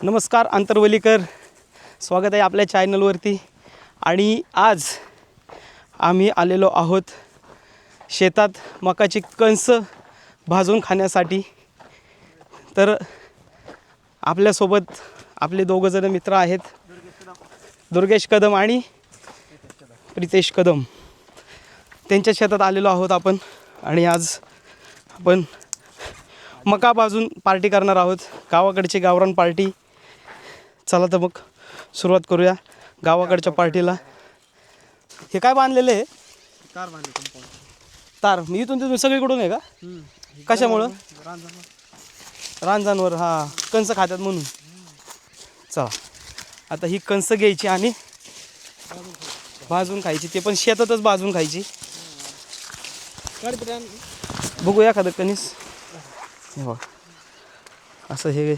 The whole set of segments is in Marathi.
नमस्कार आंतरवलीकर, स्वागत आहे आपल्या चॅनलवरती. आणि आज आम्ही आलेलो आहोत शेतात मकाची कणस भाजून खाण्यासाठी. तर आपल्यासोबत आपले दोघंजण मित्र आहेत, दुर्गेश कदम आणि प्रितेश कदम. त्यांच्या शेतात आलेलो आहोत आपण. आणि आज आपण मका भाजून पार्टी करणार आहोत, गावाकडची गावरान पार्टी. चला तर मग सुरुवात करूया गावाकडच्या पार्टीला. हे काय बांधलेलं आहे? तार बांधले कंपाऊंड. तार. मी इथून तिथून सगळीकडून आहे का? कशामुळं? रांजणवर. हां, कणस खातात म्हणून. चला आता ही कणस घ्यायची आणि भाजून खायची, ते पण शेतातच भाजून खायची. बघू एखादं कणीस. हे बघ, असं हे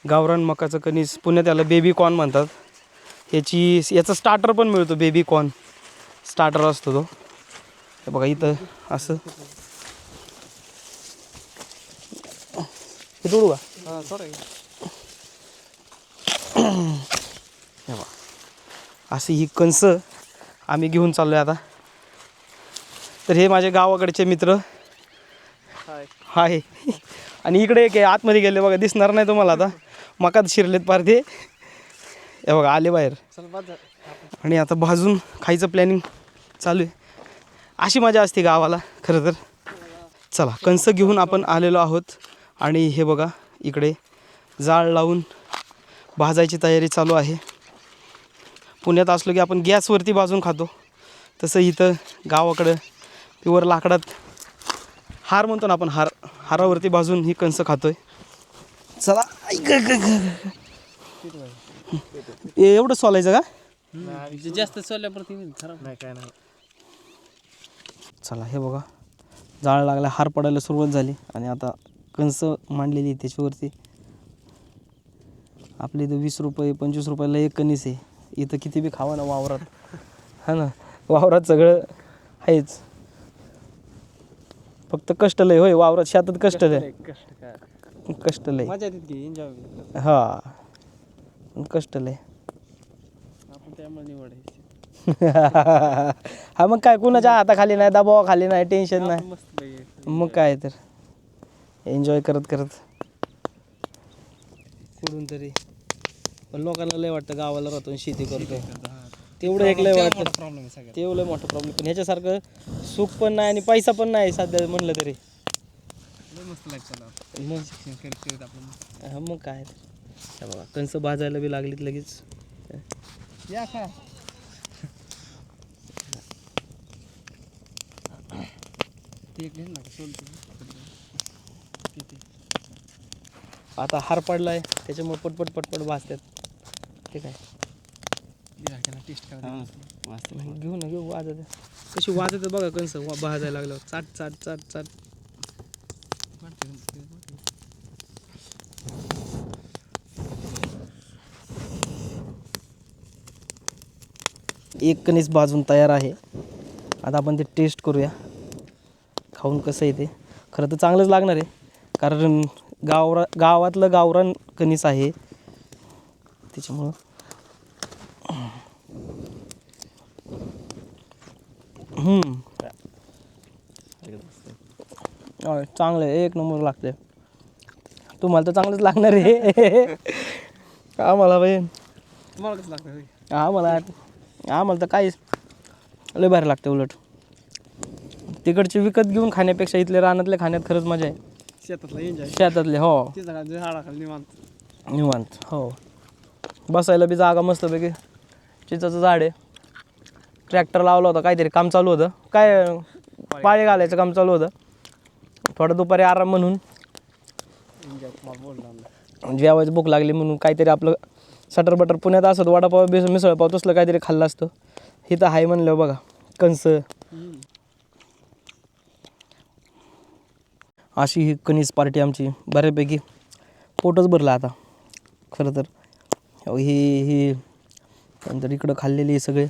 गावरान मकाचं कणीस, पुण्यात त्याला बेबी कॉर्न म्हणतात. याचा स्टार्टर पण मिळतो, बेबी कॉर्न स्टार्टर असतो तो. हे बघा इथं असं. हे तोडू का? हे बघा अशी ही कणस आम्ही घेऊन चाललो आहे आता. तर हे माझे गावाकडचे मित्र हाय. आणि इकडे एक आतमध्ये गेले बघा, दिसणार नाही तुम्हाला आता. मकात शिरलेत पार ते. हे बघा आले बाहेर. आणि आता भाजून खायचं प्लॅनिंग चालू आहे. अशी मजा असते गावाला खरं तर. चला कणस घेऊन आपण आलेलो आहोत. आणि हे बघा इकडे जाळ लावून भाजायची तयारी चालू आहे. पुण्यात असलो की आपण गॅसवरती भाजून खातो, तसं इथं गावाकडं प्युअर लाकडात हार म्हणतो ना आपण, हारावरती भाजून ही कणस खातोय. चला एवढं सोलायचं का? जास्त सोल्यावरती खराब नाही, काय नाही. चला हे बघा जाळ लागला, हार पडायला सुरुवात झाली. आणि आता कणस मांडलेली त्याच्यावरती. आपली इथं 20 रुपये 25 रुपयाला एक कणीस आहे. इथं किती बी खावा ना वावरात, हा ना. वावरात सगळं आहेच, फक्त कष्ट लय. होय, वावरात शेतात कष्ट लय. कष्ट लय. मजा येते, एन्जॉय. हा, कष्ट लय. आपण त्यामुळे निवडायची. हा मग काय, कुणाच्या हाताखाली नाही, दबावाखाली नाही, टेन्शन नाही. मस्त मग काय तर एन्जॉय करत करत कुठून तरी. पण लोकांना लय वाटतं गावाला राहतो शेती करतो, तेवढं एक लय वाटतं. प्रॉब्लेम सगळ्यात. तेवढं मोठं प्रॉब्लेम. पण ह्याच्यासारखं सुख पण नाही आणि पैसा पण नाही सध्या म्हणलं तरी. मस्त लाईफ चालू. मग शिक्षण करत आपण. हा मग काय. बघा कणस भाजायला बी लागलीत लगेच. या का ते एक ना किती आता हार पडलाय त्याच्यामुळे पटपट पटपट भाजतात. ठीक आहे, टेस्ट घेऊ ना, घेऊ. वाजत कशी वाजत बघा कणस भाजायला लागल्यावर. चाट चाट चाट चाट. एक कणीस भाजून तयार आहे. आता आपण ते टेस्ट करूया, खाऊन कसं आहे ते. खरं तर चांगलंच लागणार आहे, कारण गावातलं गावरान कणीस आहे त्याच्यामुळं. चांगलं आहे, एक नंबर लागते. तुम्हाला तर चांगलंच लागणार आहे. आम्हाला बाई, तुम्हाला कसं लागतं? आम्हाला तर काहीच लय भारी लागते. उलट तिकडचे विकत घेऊन खाण्यापेक्षा इथले रानातल्या खाण्यात खरंच मजा आहे. शेतातला एन्जॉय. शेतातले. हो, झाडाखाली निवांत. हो, बसायला बी जागा मस्तपैकी. चिंचाचं झाड आहे. ट्रॅक्टर लावला होता, काहीतरी काम चालू होतं, काय पाळी घालायचं काम चालू होतं. थोडं दुपारी आराम म्हणून, जेवायची भूक लागली म्हणून काहीतरी आपलं सटर बटर. पुण्यात असत वडापाव मिसळपाव तसलं काहीतरी खाल्लं असतं. इथं हाय म्हणलं बघा कणस. अशी ही कणीस पार्टी आमची. बऱ्यापैकी पोटच भरलं आता खरं तर. ही नंतर इकडं खाल्लेली सगळे.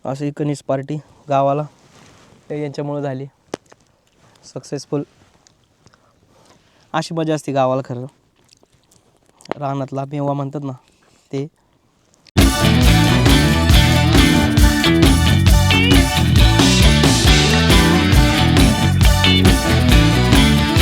अशी कणीस पार्टी गावाला यांच्यामुळं झाली सक्सेसफुल. अशी मजा असते गावाला खरं. रानातला मेवा म्हणतात ना ते.